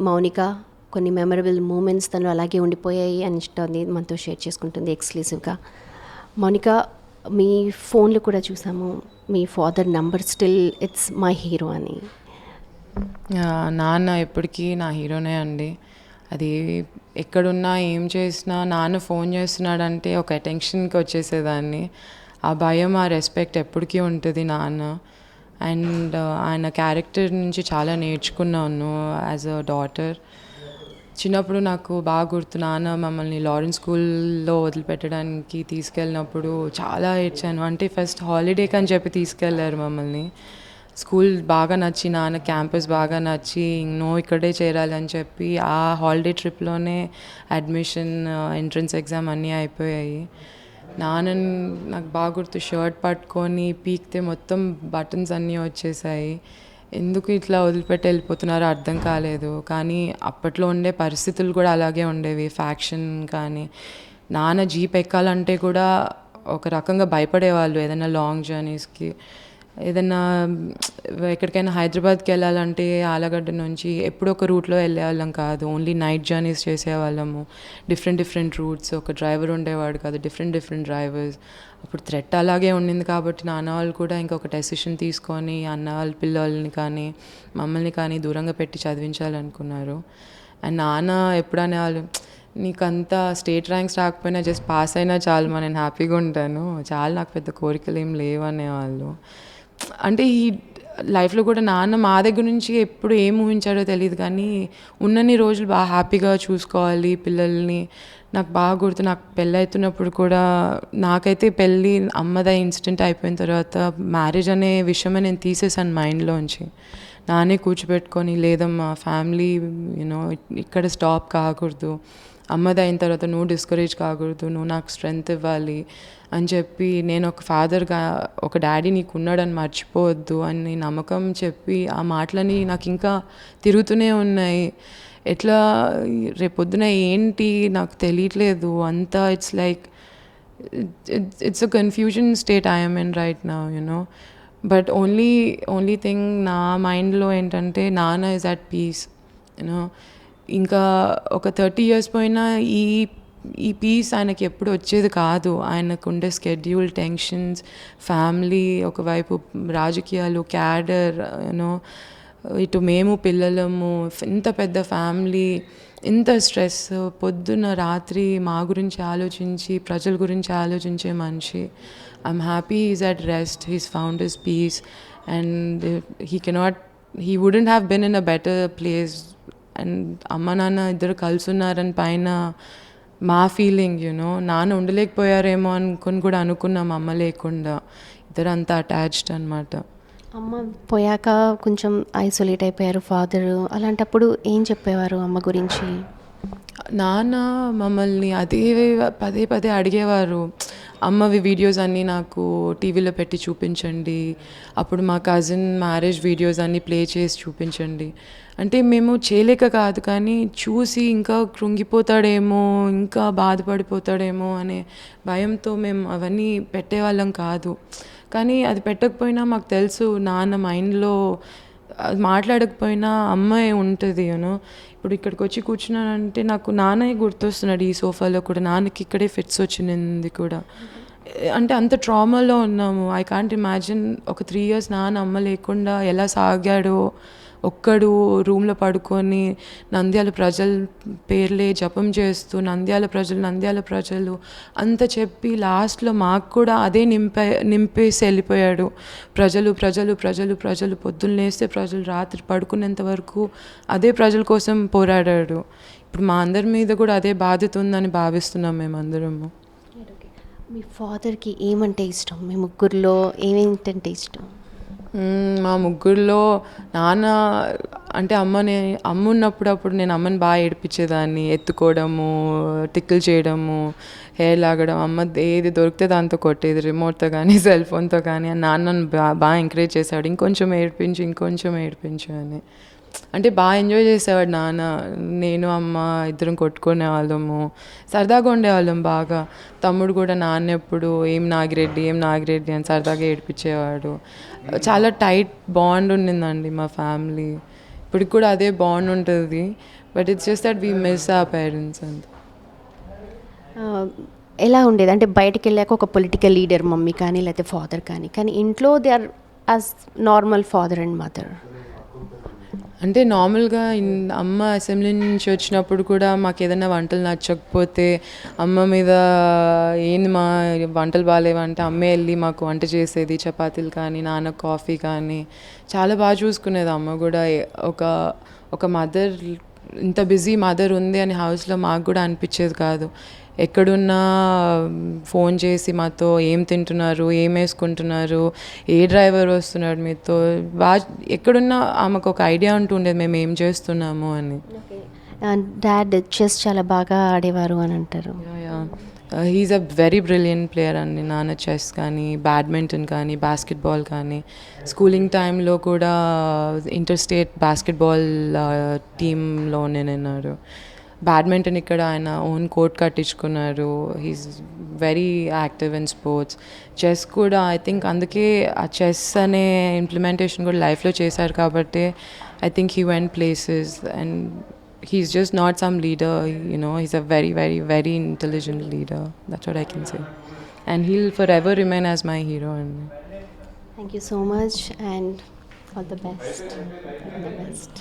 మౌనిక కొన్ని memorable moments తను అలాగే ఉండిపోయాయి అని ఇస్తుంది, మనతో షేర్ చేసుకుంటుంది ఎక్స్క్లూజివ్గా. మౌనిక, మీ ఫోన్లో కూడా చూసాము మీ father number still it's my hero అని. నాన్న ఎప్పటికీ నా హీరోనే అండి. అది ఎక్కడున్నా ఏం చేసినా నాన్న ఫోన్ చేస్తున్నాడంటే ఒక అటెన్షన్కి వచ్చేసేదాన్ని. ఆ భయం, ఆ రెస్పెక్ట్ ఎప్పటికీ ఉంటుంది నాన్న. అండ్ ఆయన క్యారెక్టర్ నుంచి చాలా నేర్చుకున్నాను యాజ్ అ డాటర్. చిన్నప్పుడు నాకు బాగా గుర్తు, నాన్న మమ్మల్ని లారెన్స్ స్కూల్లో వదిలిపెట్టడానికి తీసుకెళ్ళినప్పుడు చాలా ఏడ్చాను. అంటే ఫస్ట్ హాలిడేకి అని చెప్పి తీసుకెళ్ళారు మమ్మల్ని. స్కూల్ బాగా నచ్చి, నాన్న క్యాంపస్ బాగా నచ్చి ఇక్కడే చేరాలి అని చెప్పి ఆ హాలిడే ట్రిప్లోనే అడ్మిషన్, ఎంట్రన్స్ ఎగ్జామ్ అన్నీ అయిపోయాయి. నాన్న నాకు బాగా గుర్తు, షర్ట్ పట్టుకొని పీకితే మొత్తం బటన్స్ అన్నీ వచ్చేసాయి. ఎందుకు ఇట్లా వదిలిపెట్టి వెళ్ళిపోతున్నారో అర్థం కాలేదు. కానీ అప్పట్లో ఉండే పరిస్థితులు కూడా అలాగే ఉండేవి. ఫ్యాక్షన్ కానీ, నాన్న జీప్ ఎక్కాలంటే కూడా ఒక రకంగా భయపడేవాళ్ళు. ఏదైనా లాంగ్ జర్నీస్కి, ఏదైనా ఎక్కడికైనా హైదరాబాద్కి వెళ్ళాలంటే ఆలగడ్డ నుంచి ఎప్పుడో ఒక రూట్లో వెళ్ళేవాళ్ళం కాదు. ఓన్లీ నైట్ జర్నీస్ చేసేవాళ్ళము. డిఫరెంట్ రూట్స్, ఒక డ్రైవర్ ఉండేవాడు కాదు, డిఫరెంట్ డ్రైవర్స్. అప్పుడు థ్రెట్ అలాగే ఉండింది కాబట్టి నాన్న వాళ్ళు కూడా ఇంకొక డెసిషన్ తీసుకొని అన్న వాళ్ళ పిల్లల్ని కానీ మమ్మల్ని కానీ దూరంగా పెట్టి చదివించాలనుకున్నారు. అండ్ నాన్న ఎప్పుడు అనేవాళ్ళు, నీకంతా స్టేట్ ర్యాంక్స్ రాకపోయినా జస్ట్ పాస్ అయినా చాలు, నేను హ్యాపీగా ఉంటాను, చాలా, నాకు పెద్ద కోరికలు ఏం లేవు అనేవాళ్ళు. అంటే ఈ లైఫ్లో కూడా నాన్న మా దగ్గర నుంచి ఎప్పుడు ఏం ఊహించాడో తెలియదు, కానీ ఉన్నన్ని రోజులు బాగా హ్యాపీగా చూసుకోవాలి పిల్లల్ని. నాకు బాగా గుర్తు, నాకు పెళ్ళి అవుతున్నప్పుడు కూడా, నాకైతే పెళ్ళి అమ్మద ఇన్సిడెంట్ అయిపోయిన తర్వాత మ్యారేజ్ అనే విషయమే నేను తీసేసాను మైండ్లోంచి. నానే కూర్చోబెట్టుకొని, లేదమ్మా ఫ్యామిలీ ఇక్కడ స్టాప్ కాకూడదు, అమ్మది అయిన తర్వాత నువ్వు డిస్కరేజ్ కాకూడదు, నువ్వు నాకు స్ట్రెంగ్త్ ఇవ్వాలి అని చెప్పి, నేను ఒక ఫాదర్గా ఒక డాడీ నీకు ఉన్నాడని మర్చిపోవద్దు అని నమ్మకం చెప్పి, ఆ మాటలని నాకు ఇంకా తిరుగుతూనే ఉన్నాయి. ఎట్లా రేపొద్దున ఏంటి నాకు తెలియట్లేదు అంతా. It's like it's a confusion state I'm in right now, but only thing నా మైండ్లో ఏంటంటే, నాన్న ఇస్ అట్ పీస్. ఇంకా ఒక 30 years పోయినా ఈ పీస్ ఆయనకి ఎప్పుడు వచ్చేది కాదు. ఆయనకు ఉండే స్కెడ్యూల్, టెన్షన్స్, ఫ్యామిలీ, ఒకవైపు రాజకీయాలు, క్యాడర్, ఇటు మేము పిల్లలము, ఇంత పెద్ద ఫ్యామిలీ, ఇంత స్ట్రెస్, పొద్దున్న రాత్రి మా గురించి ఆలోచించి ప్రజల గురించి ఆలోచించే మనిషి. I'm happy is at rest, he's found his piece, and he wouldn't have been in a better place. And అమ్మ నాన్న ఇద్దరు కలుసున్నారని పైన మా ఫీలింగ్, నాన్న ఉండలేకపోయారేమో అనుకుని కూడా అనుకున్నాం అమ్మ లేకుండా. ఇద్దరు అంతా అటాచ్డ్ అనమాట. అమ్మ పోయాక కొంచెం ఐసోలేట్ అయిపోయారు ఫాదరు. అలాంటప్పుడు ఏం చెప్పేవారు అమ్మ గురించి? నాన్న మమ్మల్ని పదే అడిగేవారు, అమ్మవి వీడియోస్ అన్నీ నాకు టీవీలో పెట్టి చూపించండి, అప్పుడు మా కజిన్ మ్యారేజ్ వీడియోస్ అన్నీ ప్లే చేసి చూపించండి. అంటే మేము చేయలేక కాదు, కానీ చూసి ఇంకా కృంగిపోతాడేమో, ఇంకా బాధపడిపోతాడేమో అనే భయంతో మేము అవన్నీ పెట్టేవాళ్ళం కాదు. కానీ అది పెట్టకపోయినా మాకు తెలుసు, నాన్న మైండ్లో మాట్లాడకపోయినా అమ్మాయి ఉంటుంది. ఇప్పుడు ఇక్కడికి వచ్చి కూర్చున్నానంటే నాకు నాన్నయ్య గుర్తొస్తున్నాడు. ఈ సోఫాలో కూడా నాన్నకి ఇక్కడే ఫిట్స్ వచ్చింది కూడా. అంటే అంత ట్రామాలో ఉన్నాము. ఐ కాంట్ ఇమాజిన్ ఒక 3 years నాన్న అమ్మ లేకుండా ఎలా సాగాడో. ఒక్కడు రూమ్లో పడుకొని నంద్యాల ప్రజల పేర్లే జపం చేస్తూ నంద్యాల ప్రజలు అంత చెప్పి లాస్ట్లో మాకు కూడా అదే నింపేసి వెళ్ళిపోయాడు. ప్రజలు పొద్దున్న లేస్తే ప్రజలు, రాత్రి పడుకునేంత వరకు అదే ప్రజల కోసం పోరాడాడు. ఇప్పుడు మా అందరి మీద కూడా అదే బాధ్యత ఉందని భావిస్తున్నాం మేమందరము. మీ ఫాదర్కి ఏమంటే ఇష్టం? మీ ముగ్గురులో ఏమేంటంటే ఇష్టం? మా ముగ్గురులో నాన్న అంటే అమ్మ ఉన్నప్పుడు నేను అమ్మని బాగా ఏడిపించేదాన్ని. ఎత్తుకోవడము, టిక్కులు చేయడము, హెయిర్ లాగడం, అమ్మ ఏది దొరికితే దాంతో కొట్టేది, రిమోట్తో కానీ సెల్ ఫోన్తో కానీ. నాన్నను బాగా ఎంకరేజ్ చేశాడు, ఇంకొంచెం ఏడిపించు అని. అంటే బాగా ఎంజాయ్ చేసేవాడు నాన్న. నేను అమ్మ ఇద్దరం కొట్టుకునే వాళ్ళము, సరదాగా ఉండేవాళ్ళం బాగా. తమ్ముడు కూడా నాన్న ఎప్పుడు ఏం నాగిరెడ్డి అని సరదాగా ఏడిపించేవాడు. చాలా టైట్ బాండ్ ఉండిందండి మా ఫ్యామిలీ. ఇప్పటికి కూడా అదే బాండ్ ఉంటుంది. But it's just that we miss our parents అంతే. ఎలా ఉండేది అంటే బయటికి వెళ్ళాక ఒక పొలిటికల్ లీడర్ మమ్మీ కానీ లేకపోతే ఫాదర్ కానీ ఇంట్లో they are as normal father and mother. అంటే నార్మల్గా అమ్మ అసెంబ్లీ నుంచి వచ్చినప్పుడు కూడా మాకు ఏదైనా వంటలు నచ్చకపోతే అమ్మ మీద ఏంది మా వంటలు బాగాలేవంటే అమ్మే వెళ్ళి మాకు వంట చేసేది, చపాతీలు కానీ నాన్న కాఫీ కానీ చాలా బాగా చూసుకునేది అమ్మ కూడా. ఒక మదర్, ఇంత బిజీ మదర్ ఉంది అని హౌస్లో మాకు కూడా అనిపించేది కాదు. ఎక్కడున్నా ఫోన్ చేసి మాతో ఏం తింటున్నారు, ఏం వేసుకుంటున్నారు, ఏ డ్రైవర్ వస్తున్నాడు మీతో, బాగా ఎక్కడున్నా ఆమెకు ఒక ఐడియా ఉంటుండేది మేము ఏం చేస్తున్నాము అని. డాడ్ చెస్ చాలా బాగా ఆడేవారు అని అంటారు. He is a very brilliant player అండి. నాన్న చెస్ కానీ, బ్యాడ్మింటన్ కానీ, బాస్కెట్బాల్ కానీ, స్కూలింగ్ టైంలో కూడా ఇంటర్ స్టేట్ బాస్కెట్బాల్ టీంలో నేనున్నారు. బ్యాడ్మింటన్ ఇక్కడ ఆయన ఓన్ కోర్ట్ కట్టించుకున్నారు. He's very active in sports. Chess కూడా ఐ థింక్ అందుకే ఆ చెస్ అనే ఇంప్లిమెంటేషన్ కూడా లైఫ్లో చేశారు కాబట్టి I think he went places and he's just not some leader, he's a very, very, very intelligent leader. That's what I can say. And he'll forever remain as my hero. Thank you so much and all the best. All the best.